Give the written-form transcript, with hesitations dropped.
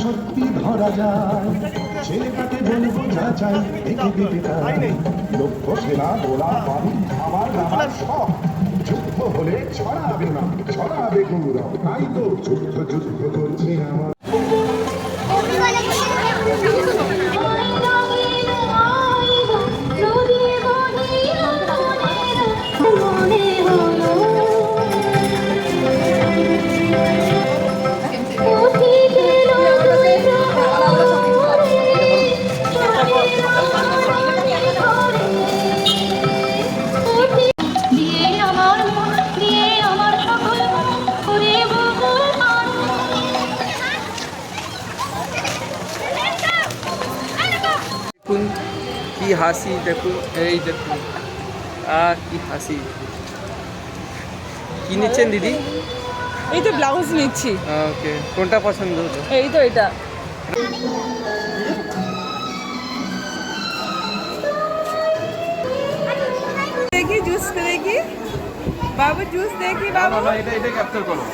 সত্যি ধরা যায় ছেলেটাকে বলবো যা চাই দেখে দিতে তাই লক্ষ্য সেনা গোলা বাড়ি আমার নামার সব যুদ্ধ হলে ছড়াবে না ছড়াবে গৌরব তাই তো যুদ্ধ যুদ্ধ করছি আমার কি হাসি দেখুন, এই দেখুন কি হাসি। কি নিচ্ছেন দিদি? এই তো ব্লাউজ নিচ্ছি। ওকে, কোনটা পছন্দ হলো? এই তো এটা। দেখি জুস দেখি বাবু, জুস দেখি বাবু। এটা ক্যাপচার করো।